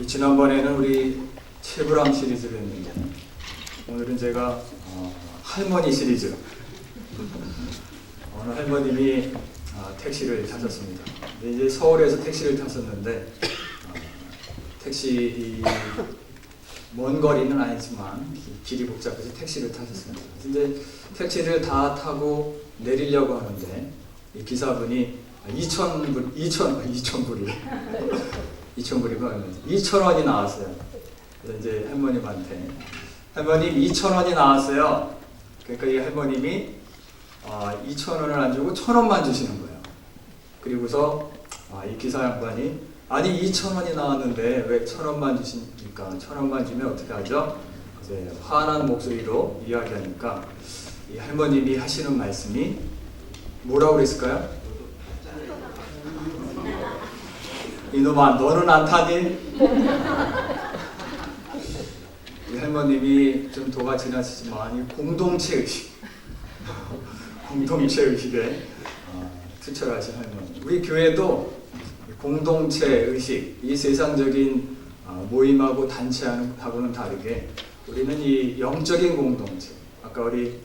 지난번에는 우리 최불암 시리즈를 했는데 오늘은 제가 할머니 시리즈. 어느 할머님이 택시를 타셨습니다. 이제 서울에서 택시를 탔었는데 택시 먼 거리는 아니지만 길이 복잡해서 택시를 타셨습니다. 근데 택시를 다 타고 내리려고 하는데 이 기사분이 2,000불이 2,000불이면 얼마지? 2,000원이 나왔어요. 그래서 이제 할머님한테 할머님 2,000원이 나왔어요. 그러니까 이 할머님이 2,000원을 안 주고 1,000원만 주시는 거예요. 그리고서 이 기사 양반이 아니 2,000원이 나왔는데 왜 1,000원만 주십니까? 1,000원만 주면 어떻게 하죠? 이제 화난 목소리로 이야기하니까 이 할머님이 하시는 말씀이 뭐라고 그랬을까요? 이놈아 너는 안 타니? 이 할머님이 좀 도가 지나치지만 이 공동체 의식 공동체 의식에 투철하신 할머니. 우리 교회도 공동체 의식, 이 세상적인 모임하고 단체하고는 다르게 우리는 이 영적인 공동체, 아까 우리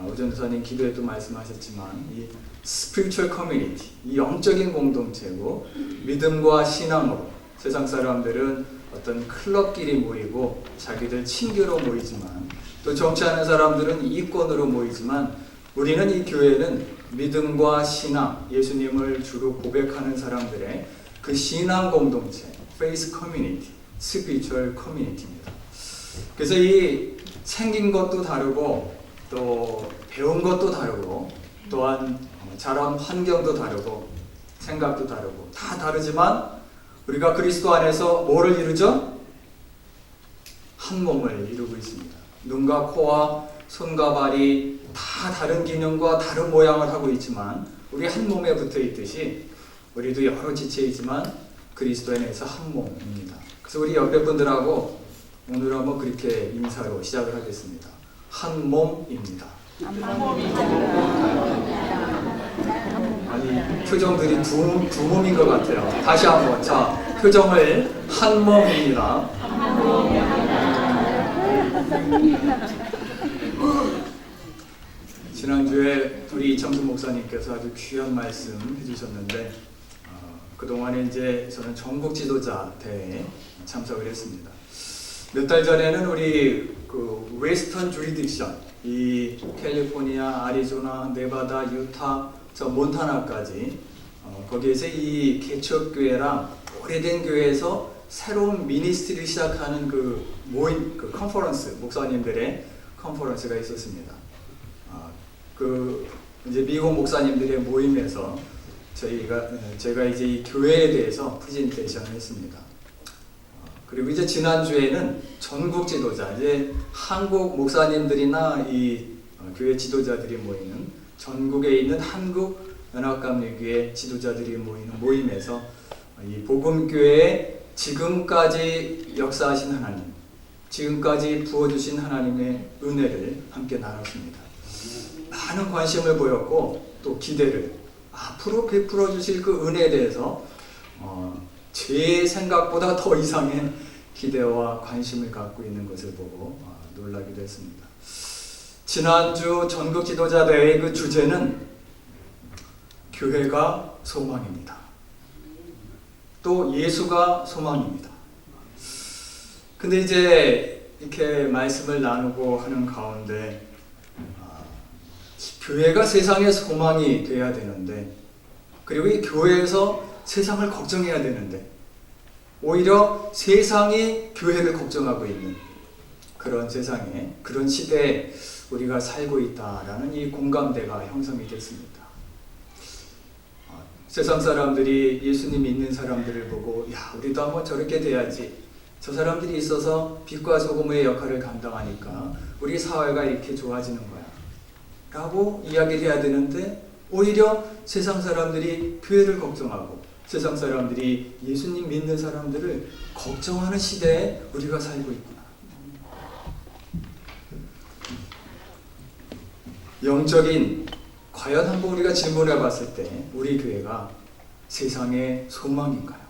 오전도사님 기도에도 말씀하셨지만 이 spiritual community, 이 영적인 공동체고 믿음과 신앙으로 세상 사람들은 어떤 클럽끼리 모이고 자기들 친교로 모이지만 또 정치하는 사람들은 이권으로 모이지만 우리는 이 교회는 믿음과 신앙, 예수님을 주로 고백하는 사람들의 그 신앙 공동체, faith community, spiritual community입니다. 그래서 이 생긴 것도 다르고 또 배운 것도 다르고 또한 자란 환경도 다르고 생각도 다르고 다 다르지만 우리가 그리스도 안에서 뭐를 이루죠? 한 몸을 이루고 있습니다. 눈과 코와 손과 발이 다 다른 기능과 다른 모양을 하고 있지만 우리 한 몸에 붙어 있듯이 우리도 여러 지체이지만 그리스도 안에서 한 몸입니다. 그래서 우리 옆에 분들하고 오늘 한번 그렇게 인사로 시작을 하겠습니다. 한 몸입니다. 아니 표정들이 두 몸인 것 같아요. 다시 한번 자 표정을 한 몸입니다. 지난주에 우리 이창수 목사님께서 아주 귀한 말씀 해주셨는데 그동안에 이제 저는 전국 지도자 대회에 참석을 했습니다. 몇 달 전에는 우리 그 웨스턴 주리딕션, 이 캘리포니아, 아리조나, 네바다, 유타, 저 몬타나까지 거기에서 이 개척교회랑 오래된 교회에서 새로운 미니스트리를 시작하는 그 모임, 그 컨퍼런스, 목사님들의 컨퍼런스가 있었습니다. 그 이제 미국 목사님들의 모임에서 제가 이제 이 교회에 대해서 프레젠테이션을 했습니다. 그리고 이제 지난주에는 전국 지도자, 이제 한국 목사님들이나 이 교회 지도자들이 모이는 전국에 있는 한국 연합감리교회 지도자들이 모이는 모임에서 이 복음교회에 지금까지 역사하신 하나님, 지금까지 부어주신 하나님의 은혜를 함께 나눴습니다. 많은 관심을 보였고 또 기대를 앞으로 베풀어 주실 그 은혜에 대해서 제 생각보다 더 이상의 기대와 관심을 갖고 있는 것을 보고 놀라기도 했습니다. 지난주 전국 지도자 대회의 그 주제는 교회가 소망입니다. 또 예수가 소망입니다. 근데 이제 이렇게 말씀을 나누고 하는 가운데 교회가 세상의 소망이 돼야 되는데 그리고 이 교회에서 세상을 걱정해야 되는데 오히려 세상이 교회를 걱정하고 있는 그런 세상에 그런 시대에 우리가 살고 있다라는 이 공감대가 형성이 됐습니다. 세상 사람들이 예수님 믿는 사람들을 보고 야 우리도 한번 저렇게 돼야지, 저 사람들이 있어서 빛과 소금의 역할을 감당하니까 우리 사회가 이렇게 좋아지는 거야 라고 이야기를 해야 되는데 오히려 세상 사람들이 교회를 걱정하고 세상 사람들이 예수님 믿는 사람들을 걱정하는 시대에 우리가 살고 있구나. 영적인 과연 한번 우리가 질문해 봤을 때 우리 교회가 세상의 소망인가요?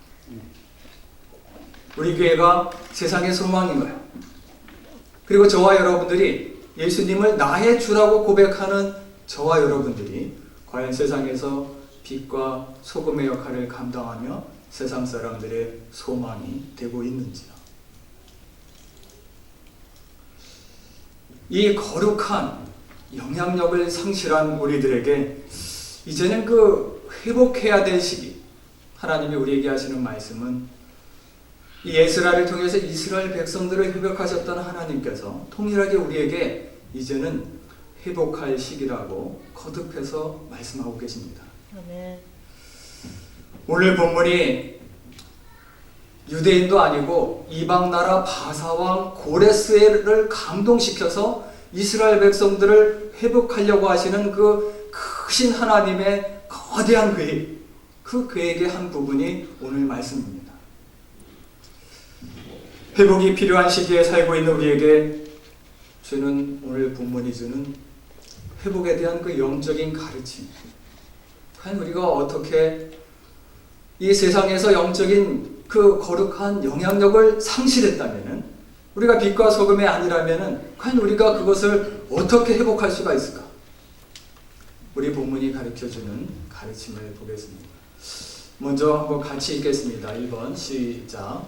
우리 교회가 세상의 소망인가요? 그리고 저와 여러분들이 예수님을 나의 주라고 고백하는 저와 여러분들이 과연 세상에서 빛과 소금의 역할을 감당하며 세상 사람들의 소망이 되고 있는지요? 이 거룩한 영향력을 상실한 우리들에게 이제는 그 회복해야 될 시기, 하나님이 우리에게 하시는 말씀은 이 에스라를 통해서 이스라엘 백성들을 회복하셨던 하나님께서 통일하게 우리에게 이제는 회복할 시기라고 거듭해서 말씀하고 계십니다. 아멘. 오늘 본문이 유대인도 아니고 이방 나라 바사왕 고레스를 감동시켜서 이스라엘 백성들을 회복하려고 하시는 그 크신 하나님의 거대한 계획, 그 계획의 한 부분이 오늘 말씀입니다. 회복이 필요한 시기에 살고 있는 우리에게 주는 오늘 본문이 주는 회복에 대한 그 영적인 가르침, 과연 우리가 어떻게 이 세상에서 영적인 그 거룩한 영향력을 상실했다면은, 우리가 빛과 소금이 아니라면은 과연 우리가 그것을 어떻게 회복할 수가 있을까? 우리 본문이 가르쳐주는 가르침을 보겠습니다. 먼저 한번 같이 읽겠습니다. 1번 시작.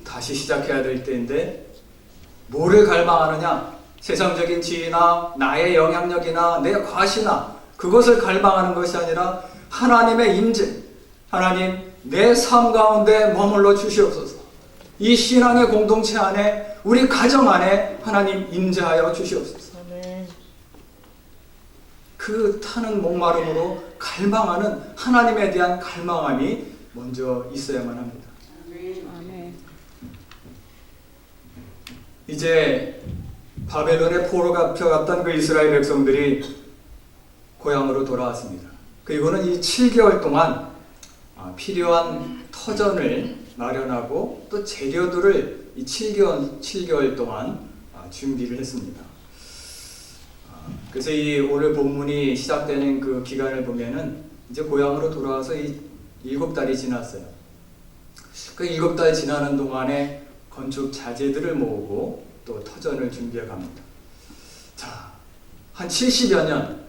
다시 시작해야 될 때인데 뭐를 갈망하느냐? 세상적인 지위나 나의 영향력이나 내 과시나 그것을 갈망하는 것이 아니라 하나님의 임재, 하나님 내 삶 가운데 머물러 주시옵소서. 이 신앙의 공동체 안에, 우리 가정 안에 하나님 임재하여 주시옵소서. 그 타는 목마름으로 갈망하는 하나님에 대한 갈망함이 먼저 있어야만 합니다. 이제 바벨론의 포로가 잡혀갔던 그 이스라엘 백성들이 고향으로 돌아왔습니다. 그리고는 이 7개월 동안 필요한 터전을 마련하고 또 재료들을 이 7개월 동안 준비를 했습니다. 그래서 이 오늘 본문이 시작되는 그 기간을 보면은 이제 고향으로 돌아와서 이 7달이 지났어요. 그 7달 지나는 동안에 건축 자재들을 모으고 또 터전을 준비해 갑니다. 자, 한 70여 년,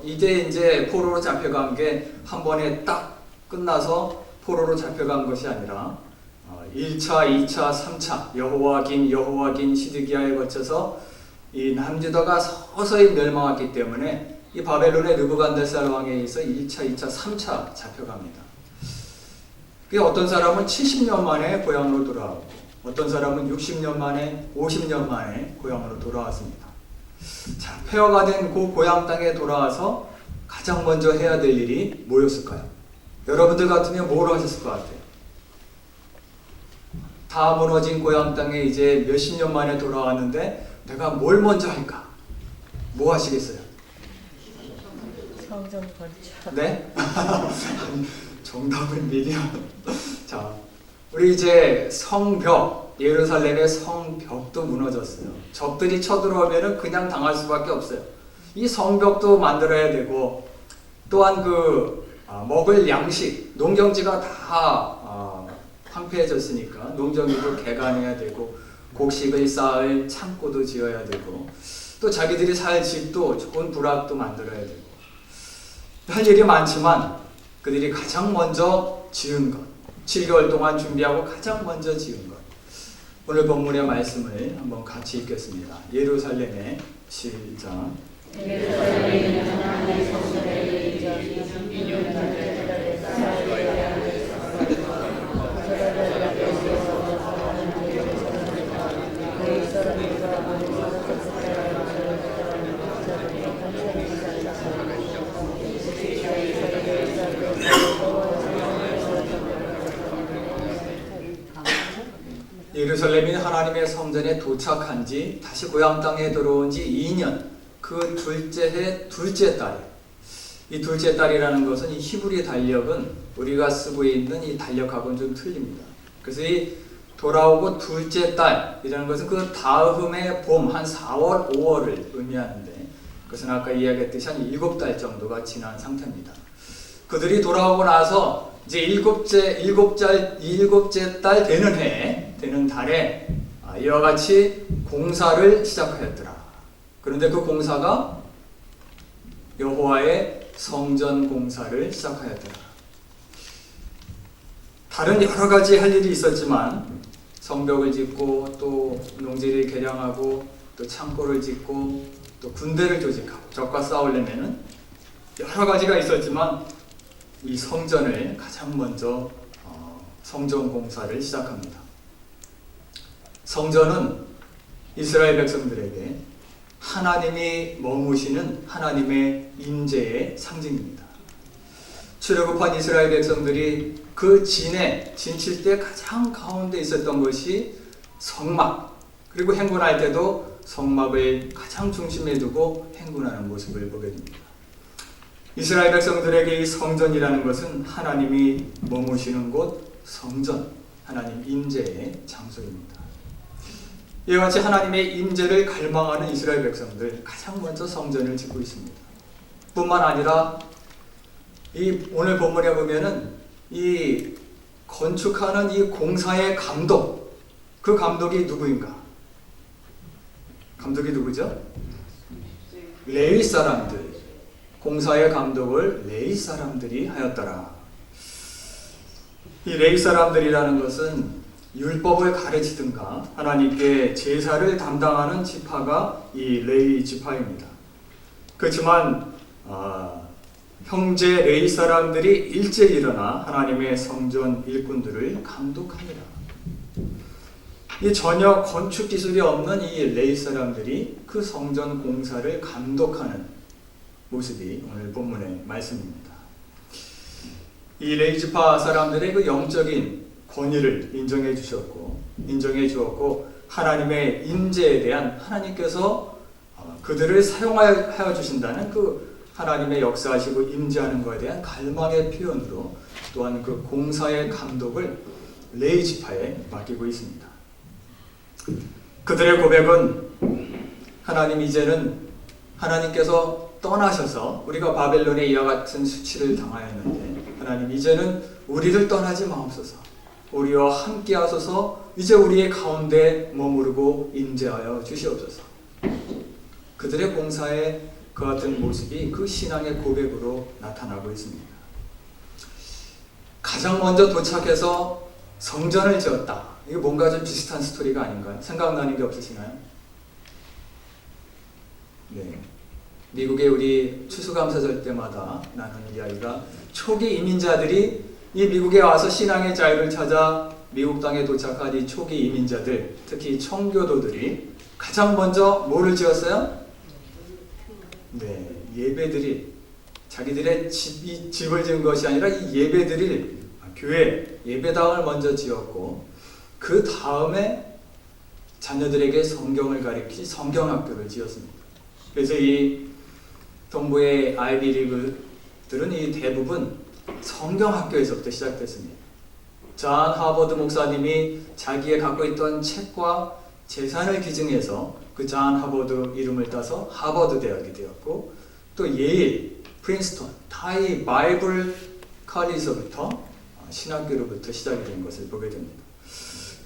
이제 포로로 잡혀간 게 한 번에 딱 끝나서 포로로 잡혀간 것이 아니라 1차, 2차, 3차 여호와긴 시드기야에 거쳐서 이 남유다가 서서히 멸망했기 때문에 이 바벨론의 느부갓네살 왕에 의해서 1차, 2차, 3차 잡혀갑니다. 어떤 사람은 70년 만에 고향으로 돌아오고 어떤 사람은 60년 만에 50년 만에 고향으로 돌아왔습니다. 자, 폐허가 된 그 고향 땅에 돌아와서 가장 먼저 해야 될 일이 뭐였을까요? 여러분들 같으면 뭘 하셨을 것 같아요? 다 무너진 고향 땅에 이제 몇십 년 만에 돌아왔는데 내가 뭘 먼저 할까? 뭐 하시겠어요? 성전 건축. 네? 정답은 미디어. 자, 우리 이제 성벽, 예루살렘의 성벽도 무너졌어요. 적들이 쳐들어오면 그냥 당할 수밖에 없어요. 이 성벽도 만들어야 되고, 또한 먹을 양식, 농경지가 다 황폐해졌으니까 농경지도 개간해야 되고, 곡식을 쌓을 창고도 지어야 되고, 또 자기들이 살 집도 좋은 부락도 만들어야 되고, 할 일이 많지만 그들이 가장 먼저 지은 것, 7개월 동안 준비하고 가장 먼저 지은 것, 오늘 본문의 말씀을 한번 같이 읽겠습니다. 예루살렘의 시작. 예루살렘이 하나님의 성전에 도착한 지 다시 고향 땅에 들어온 지 2년, 그 둘째 해 둘째 달에, 이 둘째 달이라는 것은 이 히브리 달력은 우리가 쓰고 있는 이 달력하고는 좀 틀립니다. 그래서 이 돌아오고 둘째 달이라는 것은 그 다음의 봄, 한 4월, 5월을 의미하는데, 그것은 아까 이야기했듯이 한 7달 정도가 지난 상태입니다. 그들이 돌아오고 나서 이제 일곱째 달 되는 달에 이와 같이 공사를 시작하였더라. 그런데 그 공사가 여호와의 성전 공사를 시작하였더라. 다른 여러 가지 할 일이 있었지만 성벽을 짓고 또 농지를 개량하고 또 창고를 짓고 또 군대를 조직하고 적과 싸우려면은 여러 가지가 있었지만 이 성전을 가장 먼저 성전 공사를 시작합니다. 성전은 이스라엘 백성들에게 하나님이 머무시는 하나님의 임재의 상징입니다. 출애굽한 이스라엘 백성들이 그 진칠 때 가장 가운데 있었던 것이 성막, 그리고 행군할 때도 성막을 가장 중심에 두고 행군하는 모습을 보게 됩니다. 이스라엘 백성들에게 이 성전이라는 것은 하나님이 머무시는 곳 성전, 하나님 임재의 장소입니다. 이와 같이 하나님의 임재를 갈망하는 이스라엘 백성들 가장 먼저 성전을 짓고 있습니다. 뿐만 아니라 이 오늘 본문에 보면은 이 건축하는 이 공사의 감독, 그 감독이 누구인가? 감독이 누구죠? 레위 사람들. 공사의 감독을 레위 사람들이 하였더라. 이 레위 사람들이라는 것은 율법을 가르치든가 하나님께 제사를 담당하는 지파가 이 레위 지파입니다. 그렇지만 형제 레위 사람들이 일제히 일어나 하나님의 성전 일꾼들을 감독합니다. 이 전혀 건축 기술이 없는 이 레위 사람들이 그 성전 공사를 감독하는 모습이 오늘 본문의 말씀입니다. 이 레위 지파 사람들의 그 영적인 권위를 인정해 주었고 하나님의 임재에 대한 하나님께서 그들을 사용하여 주신다는 그 하나님의 역사하시고 임재하는 것에 대한 갈망의 표현으로 또한 그 공사의 감독을 레위 지파에 맡기고 있습니다. 그들의 고백은 하나님, 이제는 하나님께서 떠나셔서 우리가 바벨론에 이와 같은 수치를 당하였는데 하나님, 이제는 우리를 떠나지 마옵소서. 우리와 함께 하소서. 이제 우리의 가운데 머무르고 임재하여 주시옵소서. 그들의 공사에 그 같은 모습이 그 신앙의 고백으로 나타나고 있습니다. 가장 먼저 도착해서 성전을 지었다. 이게 뭔가 좀 비슷한 스토리가 아닌가요? 생각나는 게 없으시나요? 네. 미국에 우리 추수감사절 때마다 나누는 이야기가 초기 이민자들이 이 미국에 와서 신앙의 자유를 찾아 미국 땅에 도착한 이 초기 이민자들, 특히 청교도들이 가장 먼저 뭐를 지었어요? 네, 예배드릴, 자기들의 집을 지은 것이 아니라 이 예배드릴 교회, 예배당을 먼저 지었고 그 다음에 자녀들에게 성경을 가르칠 성경학교를 지었습니다. 그래서 이 동부의 아이비리그들은 이 대부분 성경학교에서부터 시작됐습니다. 존 하버드 목사님이 자기의 갖고 있던 책과 재산을 기증해서 그 존 하버드 이름을 따서 하버드 대학이 되었고, 또 예일, 프린스턴, 다 이 바이블 칼리에서부터 신학교로부터 시작이 된 것을 보게 됩니다.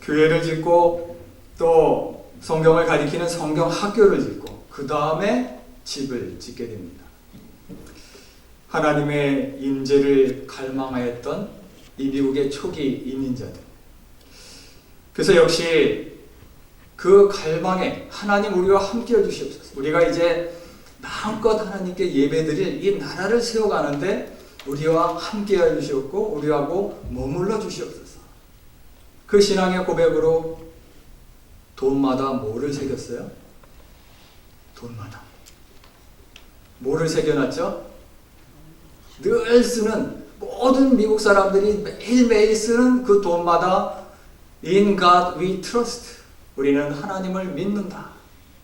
교회를 짓고 또 성경을 가리키는 성경학교를 짓고 그 다음에 집을 짓게 됩니다. 하나님의 임재를 갈망하였던 이 미국의 초기 이민자들. 그래서 역시 그 갈망에 하나님 우리와 함께 해주시옵소서. 우리가 이제 마음껏 하나님께 예배드릴 이 나라를 세워가는데 우리와 함께 해주시옵고 우리하고 머물러 주시옵소서. 그 신앙의 고백으로 돈마다 뭐를 새겼어요? 돈마다 뭐를 새겨놨죠? 늘 쓰는, 모든 미국 사람들이 매일매일 쓰는 그 돈마다 In God we trust. 우리는 하나님을 믿는다.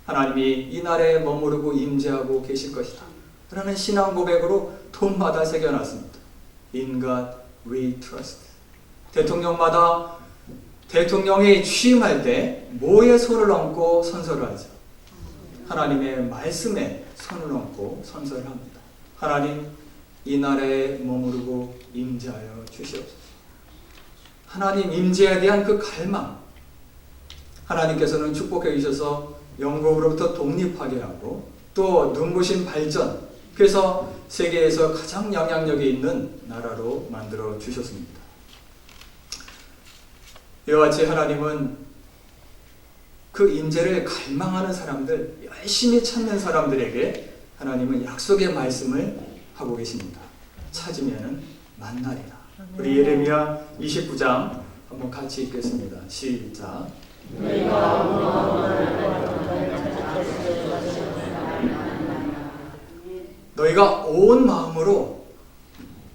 하나님이 이 나라에 머무르고 임재하고 계실 것이다. 라는 신앙 고백으로 돈마다 새겨놨습니다. In God we trust. 대통령마다 대통령이 취임할 때 뭐에 손을 얹고 선서를 하죠? 하나님의 말씀에 손을 얹고 선서를 합니다. 하나님, 이 나라에 머무르고 임재하여 주시옵소서. 하나님 임재에 대한 그 갈망, 하나님께서는 축복해 주셔서 영국으로부터 독립하게 하고 또 눈부신 발전, 그래서 세계에서 가장 영향력이 있는 나라로 만들어 주셨습니다. 이와 같이 하나님은 그 임재를 갈망하는 사람들, 열심히 찾는 사람들에게 하나님은 약속의 말씀을 하고 계십니다. 찾으면 만나리라. 우리 예레미야 29장 한번 같이 읽겠습니다. 시작. 너희가 온 마음으로,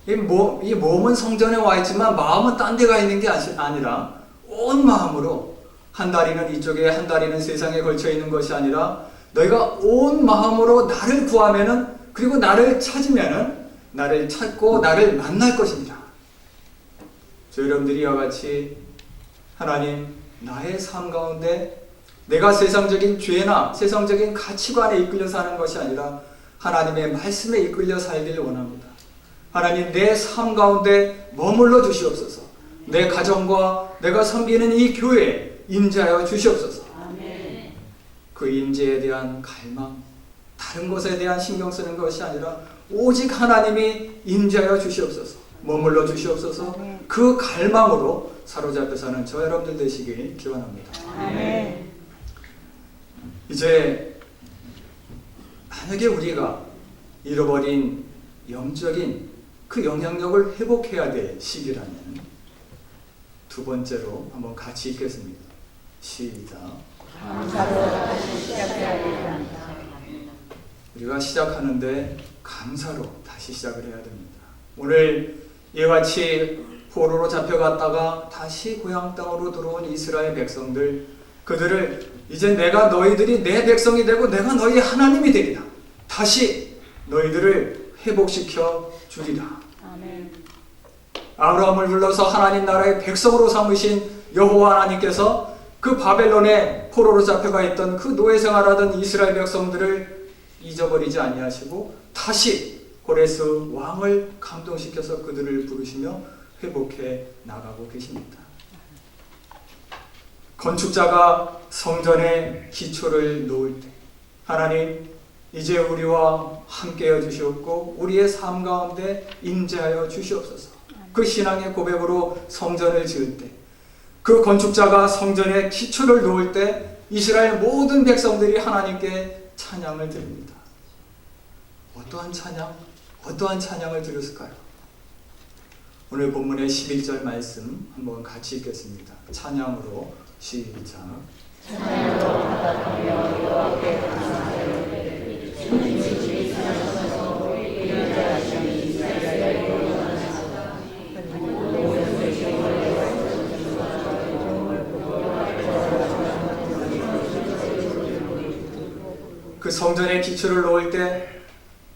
이 몸은 성전에 와 있지만 마음은 딴 데가 있는 게 아니라 온 마음으로, 한 다리는 이쪽에 한 다리는 세상에 걸쳐 있는 것이 아니라 너희가 온 마음으로 나를 구하면은, 그리고 나를 찾으면은 나를 찾고 나를 만날 것입니다. 여러분들이 이와 같이 하나님, 나의 삶 가운데 내가 세상적인 죄나 세상적인 가치관에 이끌려 사는 것이 아니라 하나님의 말씀에 이끌려 살기를 원합니다. 하나님, 내 삶 가운데 머물러 주시옵소서. 내 가정과 내가 섬기는 이 교회에 임재하여 주시옵소서. 아멘. 그 임재에 대한 갈망, 다른 것에 대한 신경 쓰는 것이 아니라 오직 하나님이 임재하여 주시옵소서, 머물러 주시옵소서. 그 갈망으로 사로잡혀 사는 저 여러분들 되시길 기원합니다. 아멘. 이제 만약에 우리가 잃어버린 영적인 그 영향력을 회복해야 될 시기라면 두 번째로 한번 같이 읽겠습니다. 시작. 감사로 다시 시작해야 됩니다. 우리가 시작하는데 감사로 다시 시작을 해야 됩니다. 오늘 이와 같이 포로로 잡혀갔다가 다시 고향 땅으로 들어온 이스라엘 백성들, 그들을 이제 내가 너희들이 내 백성이 되고 내가 너희 하나님이 되리라, 다시 너희들을 회복시켜 주리라. 아멘. 아브라함을 불러서 하나님 나라의 백성으로 삼으신 여호와 하나님께서 그 바벨론에 포로로 잡혀가 있던 그 노예 생활하던 이스라엘 백성들을 잊어버리지 아니하시고 다시 고레스 왕을 감동시켜서 그들을 부르시며 회복해 나가고 계십니다. 건축자가 성전의 기초를 놓을 때 하나님, 이제 우리와 함께해 주시옵고 우리의 삶 가운데 임재하여 주시옵소서. 그 신앙의 고백으로 성전을 지을 때, 그 건축자가 성전의 기초를 놓을 때 이스라엘 모든 백성들이 하나님께 찬양을 드립니다. 어떠한 찬양? 어떠한 찬양을 드렸을까요? 오늘 본문의 11절 말씀 한번 같이 읽겠습니다. 찬양으로 시작. 찬양으로 바다며 여호와께 감사하되 주님 집이 사셔서 인자하시니 이스라엘의 구원하시다. 모든 백성을 그 성전의 기초를 놓을 때,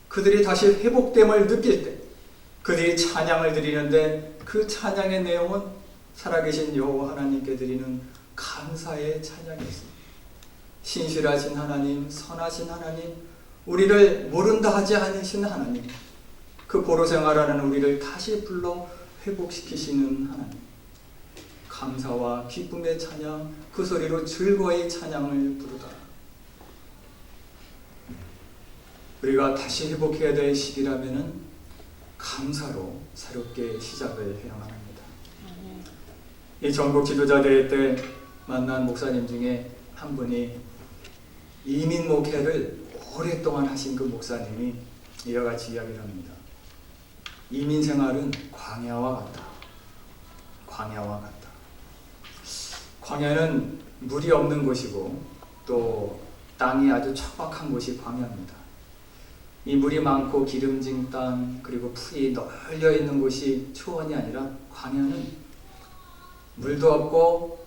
그들이 다시 회복됨을 느낄 때 그들이 찬양을 드리는데, 그 찬양의 내용은 살아계신 여호와 하나님께 드리는 감사의 찬양이었습니다. 신실하신 하나님, 선하신 하나님, 우리를 모른다 하지 않으신 하나님, 그 포로 생활하는 우리를 다시 불러 회복시키시는 하나님, 감사와 기쁨의 찬양, 그 소리로 즐거이 찬양을 부르더라. 우리가 다시 회복해야 될 시기라면은 감사로 새롭게 시작을 해야만 합니다. 이 전국 지도자 대회 때 만난 목사님 중에 한 분이 이민 목회를 오랫동안 하신 그 목사님이 이와 같이 이야기를 합니다. 이민 생활은 광야와 같다. 광야와 같다. 광야는 물이 없는 곳이고 또 땅이 아주 척박한 곳이 광야입니다. 이 물이 많고 기름진 땅, 그리고 풀이 널려 있는 곳이 초원이 아니라 광야는 물도 없고,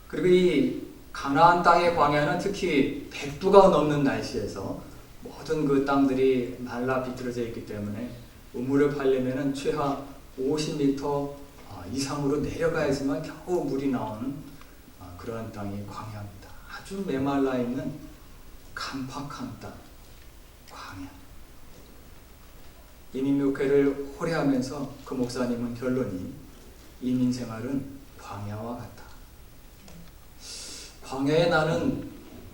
그리고 이 가나안 땅의 광야는 특히 100도가 넘는 날씨에서 모든 그 땅들이 말라 비틀어져 있기 때문에 우물을 파려면 최하 50m 이상으로 내려가야지만 겨우 물이 나오는 그러한 땅이 광야입니다. 아주 메말라 있는 간팍한 땅, 광야. 이민목회를 오래 하면서 그 목사님은 결론이 이민 생활은 광야와 같다. 광야에 나는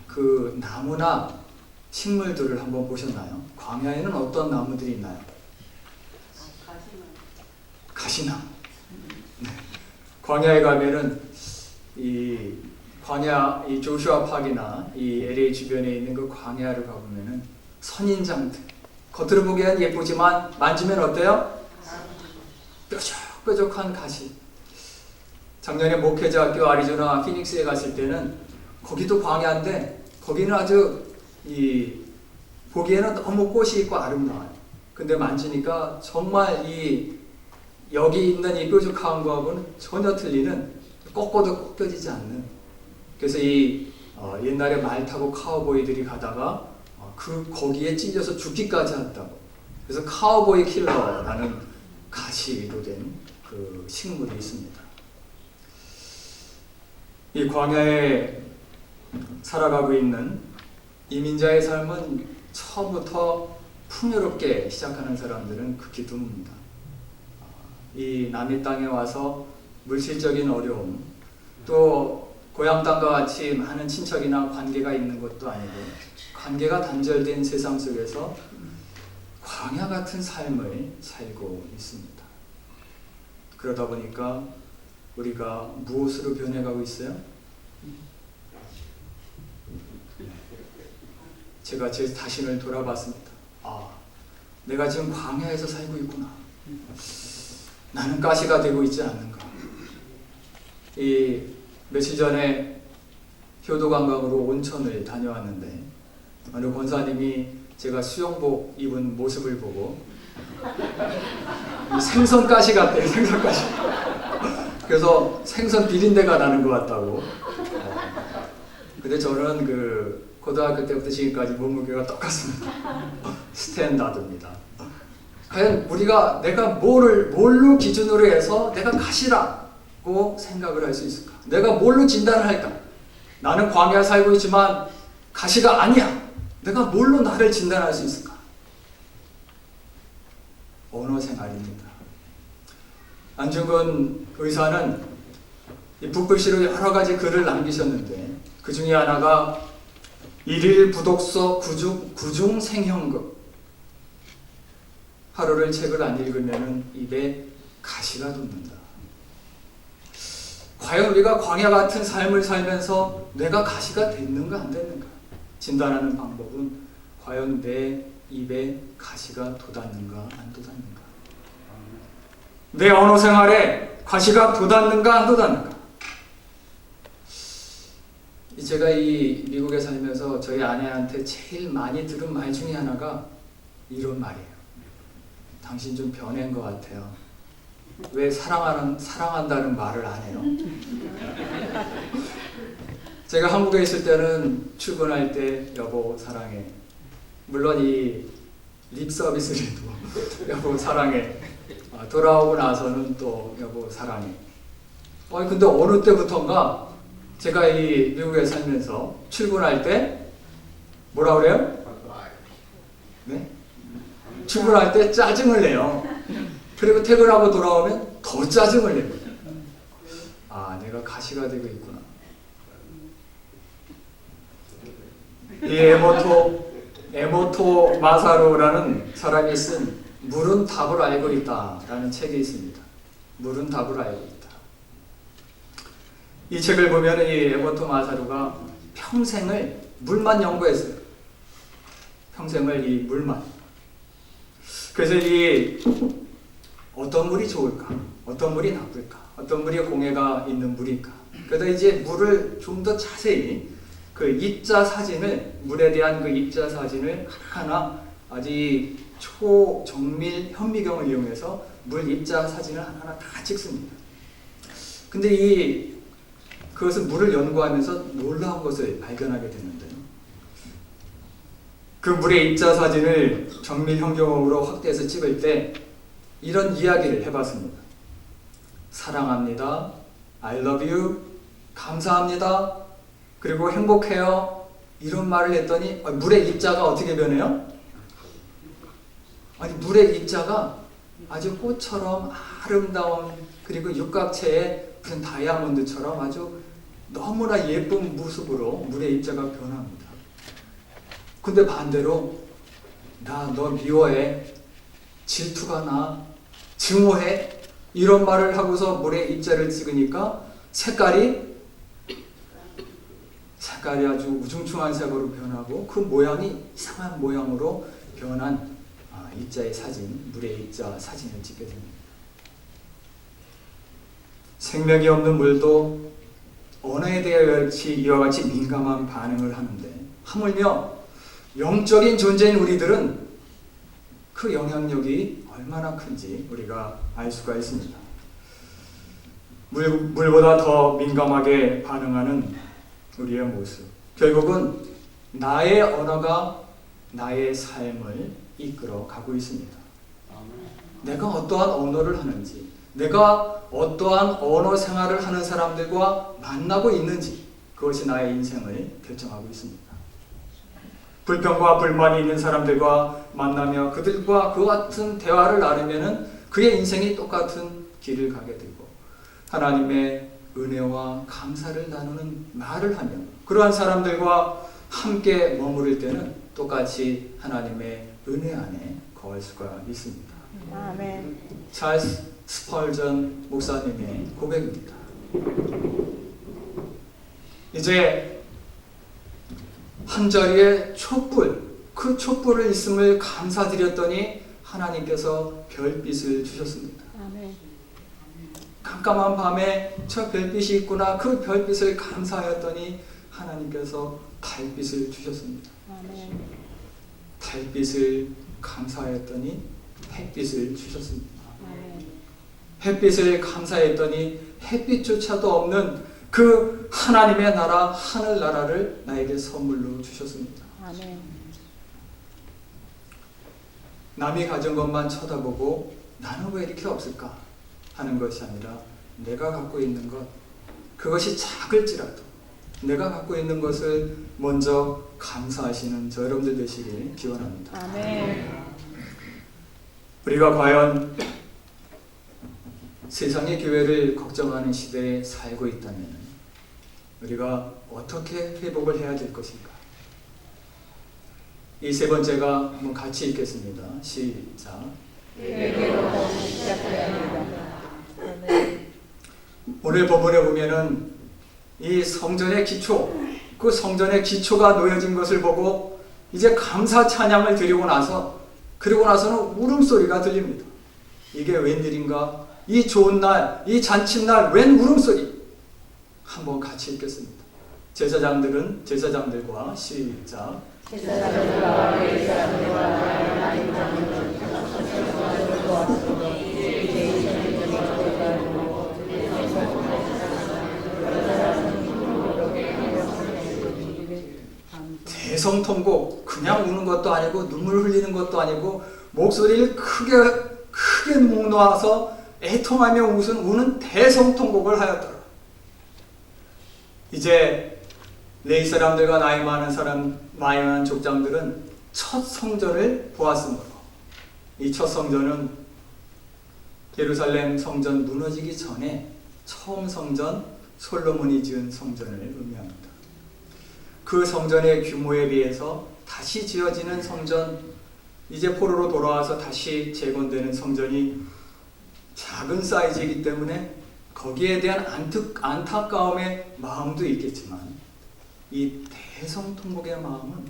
그 나무나 식물들을 한번 보셨나요? 광야에는 어떤 나무들이 있나요? 가시나무. 네. 광야에 가면은 이 광야, 이 조슈아 팍이나 이 LA 주변에 있는 그 광야를 가보면은 선인장들, 겉으로 보기엔 예쁘지만 만지면 어때요? 뾰족뾰족한 가시. 작년에 목회자학교 아리조나 피닉스에 갔을 때는 거기도 광야인데 거기는 아주 보기에는 너무 꽃이 있고 아름다워요. 근데 만지니까 정말 여기 있는 이 뾰족함과는 전혀 틀리는 꺾어도 꺾여지지 않는. 그래서 옛날에 말 타고 카우보이들이 가다가 거기에 찔려서 죽기까지 한다고. 그래서 카우보이 킬러라는 가시로 된 그 식물이 있습니다. 이 광야에 살아가고 있는 이민자의 삶은 처음부터 풍요롭게 시작하는 사람들은 극히 드뭅니다. 이 남의 땅에 와서 물질적인 어려움, 또 고향 땅과 같이 많은 친척이나 관계가 있는 것도 아니고 관계가 단절된 세상 속에서 광야 같은 삶을 살고 있습니다. 그러다 보니까 우리가 무엇으로 변해가고 있어요? 제가 제 자신을 돌아봤습니다. 내가 지금 광야에서 살고 있구나. 나는 가시가 되고 있지 않는가. 며칠 전에 효도관광으로 온천을 다녀왔는데 어느 권사님이 제가 수영복 입은 모습을 보고 생선 가시 같대요. 생선 가시. 그래서 생선 비린내가 나는 것 같다고. 근데 저는 고등학교 때부터 지금까지 몸무게가 똑같습니다. 스탠다드입니다. 과연 내가 뭘로 기준으로 해서 내가 가시라고 생각을 할 수 있을까? 내가 뭘로 진단을 할까? 나는 광야 살고 있지만 가시가 아니야. 내가 뭘로 나를 진단할 수 있을까? 언어 생활입니다. 안중근 의사는 이 붓글씨로 여러 가지 글을 남기셨는데 그 중에 하나가 일일 부독서 구중 생형극. 하루를 책을 안 읽으면 입에 가시가 돋는다. 과연 우리가 광야 같은 삶을 살면서 내가 가시가 됐는가 안 됐는가 진단하는 방법은 과연 내 입에 가시가 돋았는가 안 돋았는가, 내 언어 생활에 가시가 돋았는가 안 돋았는가. 제가 미국에 살면서 저희 아내한테 제일 많이 들은 말 중에 하나가 이런 말이에요. 당신 좀 변한 것 같아요. 왜 사랑한다는 말을 안 해요? 제가 한국에 있을 때는 출근할 때 여보 사랑해. 물론 립 서비스를 해도 여보 사랑해. 돌아오고 나서는 또 여보 사랑해. 근데 어느 때부턴가 제가 미국에 살면서 출근할 때 뭐라 그래요? 네? 출근할 때 짜증을 내요. 그리고 퇴근하고 돌아오면 더 짜증을 내요. 내가 가시가 되고 있구나. 이 에모토 마사루라는 사람이 쓴 물은 답을 알고 있다라는 책이 있습니다. 물은 답을 알고 있다. 이 책을 보면 이 에모토 마사루가 평생을 물만 연구했어요. 평생을 이 물만. 그래서 어떤 물이 좋을까? 어떤 물이 나쁠까? 어떤 물이 공해가 있는 물일까? 그러다 이제 물을 좀 더 자세히 입자 사진을, 물에 대한 입자 사진을 하나하나 아주 초정밀 현미경을 이용해서 물 입자 사진을 하나하나 다 찍습니다. 근데 그것은 물을 연구하면서 놀라운 것을 발견하게 됐는데요. 그 물의 입자 사진을 정밀 현미경으로 확대해서 찍을 때 이런 이야기를 해봤습니다. 사랑합니다. I love you. 감사합니다. 그리고 행복해요. 이런 말을 했더니 물의 입자가 어떻게 변해요? 아니 물의 입자가 아주 꽃처럼 아름다운, 그리고 육각체의 무슨 다이아몬드처럼 아주 너무나 예쁜 모습으로 물의 입자가 변합니다. 근데 반대로 나 너 미워해, 질투가 나, 증오해, 이런 말을 하고서 물의 입자를 찍으니까 색깔이 아주 우중충한 색으로 변하고 그 모양이 이상한 모양으로 변한 입자의 사진, 물의 입자 사진을 찍게 됩니다. 생명이 없는 물도 언어에 대해 이와 같이 민감한 반응을 하는데, 하물며 영적인 존재인 우리들은 그 영향력이 얼마나 큰지 우리가 알 수가 있습니다. 물보다 더 민감하게 반응하는 우리의 모습, 결국은 나의 언어가 나의 삶을 이끌어 가고 있습니다. 내가 어떠한 언어를 하는지, 내가 어떠한 언어 생활을 하는 사람들과 만나고 있는지, 그것이 나의 인생을 결정하고 있습니다. 불평과 불만이 있는 사람들과 만나며 그들과 그 같은 대화를 나누면 그의 인생이 똑같은 길을 가게 되고, 하나님의 은혜와 감사를 나누는 말을 하며 그러한 사람들과 함께 머무를 때는 똑같이 하나님의 은혜 안에 거할 수가 있습니다. 아멘. 찰스 스펄전 목사님의 고백입니다. 이제 한 자리에 촛불, 그 촛불을 있음을 감사드렸더니 하나님께서 별빛을 주셨습니다. 아멘. 깜깜한 밤에 저 별빛이 있구나, 그 별빛을 감사하였더니 하나님께서 달빛을 주셨습니다. 아멘. 달빛을 감사하였더니 햇빛을 주셨습니다. 아멘. 햇빛을 감사했더니 햇빛조차도 없는 그 하나님의 나라, 하늘나라를 나에게 선물로 주셨습니다. 아멘. 남이 가진 것만 쳐다보고 나는 왜 이렇게 없을까 하는 것이 아니라, 내가 갖고 있는 것, 그것이 작을지라도 내가 갖고 있는 것을 먼저 감사하시는 저 여러분들 되시길 기원합니다. 아멘. 우리가 과연 세상의 교회를 걱정하는 시대에 살고 있다면 우리가 어떻게 회복을 해야 될 것인가? 이 세 번째가 한번 같이 읽겠습니다. 시작. 회개로 다시 시작해야 합니다. 아멘. 오늘 본문에 보면은 이 성전의 기초, 그 성전의 기초가 놓여진 것을 보고 이제 감사 찬양을 드리고 나서는 울음소리가 들립니다. 이게 웬일인가? 이 좋은 날, 이 잔칫날 웬 울음소리? 한번 같이 읽겠습니다. 제사장들과 시작. 제사장들과 레위 사람들과 하나님 장로들 천사들과 도왔으니 이제 이스라엘 전체가 알고 대성통곡, 그냥 우는 것도 아니고 눈물 흘리는 것도 아니고 목소리를 크게 목 놓아서 애통하며 우는 대성통곡을 하였더라. 이제 레위 사람들과 나이 많은 족장들은 첫 성전을 보았으므로, 이 첫 성전은 예루살렘 성전 무너지기 전에 처음 성전, 솔로몬이 지은 성전을 의미합니다. 그 성전의 규모에 비해서 다시 지어지는 성전, 이제 포로로 돌아와서 다시 재건되는 성전이 작은 사이즈이기 때문에 거기에 대한 안타까움의 마음도 있겠지만, 이 대성통곡의 마음은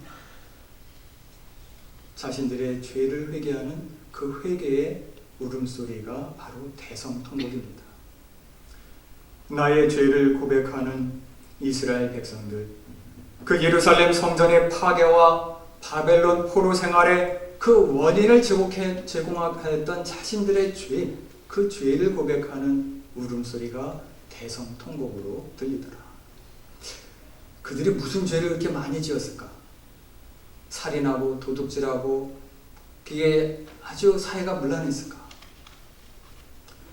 자신들의 죄를 회개하는 그 회개의 울음소리가 바로 대성통곡입니다. 나의 죄를 고백하는 이스라엘 백성들, 그 예루살렘 성전의 파괴와 바벨론 포로 생활의 그 원인을 제공하였던 자신들의 죄, 그 죄를 고백하는 울음소리가 대성통곡으로 들리더라. 그들이 무슨 죄를 그렇게 많이 지었을까? 살인하고 도둑질하고 그게 아주 사회가 문란했을까?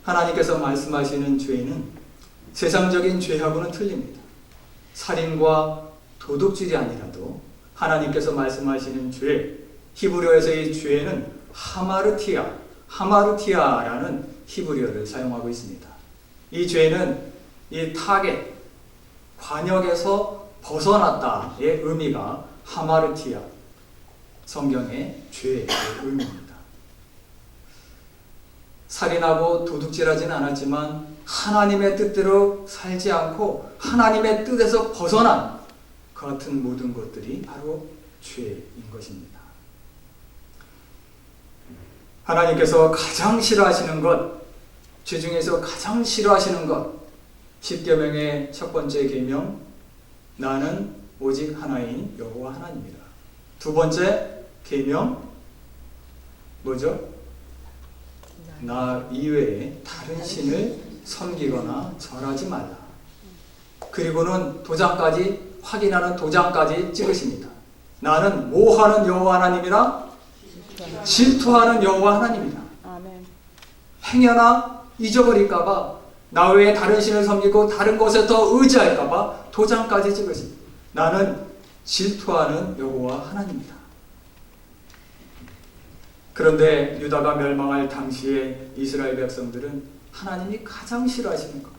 하나님께서 말씀하시는 죄는 세상적인 죄하고는 틀립니다. 살인과 도둑질이 아니라도 하나님께서 말씀하시는 죄, 히브리어에서의 죄는 하마르티아라는 히브리어를 사용하고 있습니다. 이 죄는 이 타겟, 관역에서 벗어났다의 의미가 하마르티아, 성경의 죄의 의미입니다. 살인하고 도둑질하지는 않았지만 하나님의 뜻대로 살지 않고 하나님의 뜻에서 벗어난 그 같은 모든 것들이 바로 죄인 것입니다. 하나님께서 가장 싫어하시는 것, 죄 중에서 가장 싫어하시는 것, 10계명의 첫 번째 계명, 나는 오직 하나인 여호와 하나님이다. 두 번째 계명 뭐죠? 나 이외에 다른 신을 섬기거나 절하지 말라. 그리고는 도장까지, 확인하는 도장까지 찍으십니다. 나는 뭐 하는 여호와 하나님이라? 질투하는 여호와 하나님이다. 아멘. 행여나 잊어버릴까봐, 나 외에 다른 신을 섬기고 다른 것에 더 의지할까봐 도장까지 찍으십니다. 나는 질투하는 여호와 하나님이다. 그런데 유다가 멸망할 당시에 이스라엘 백성들은 하나님이 가장 싫어하시는 것,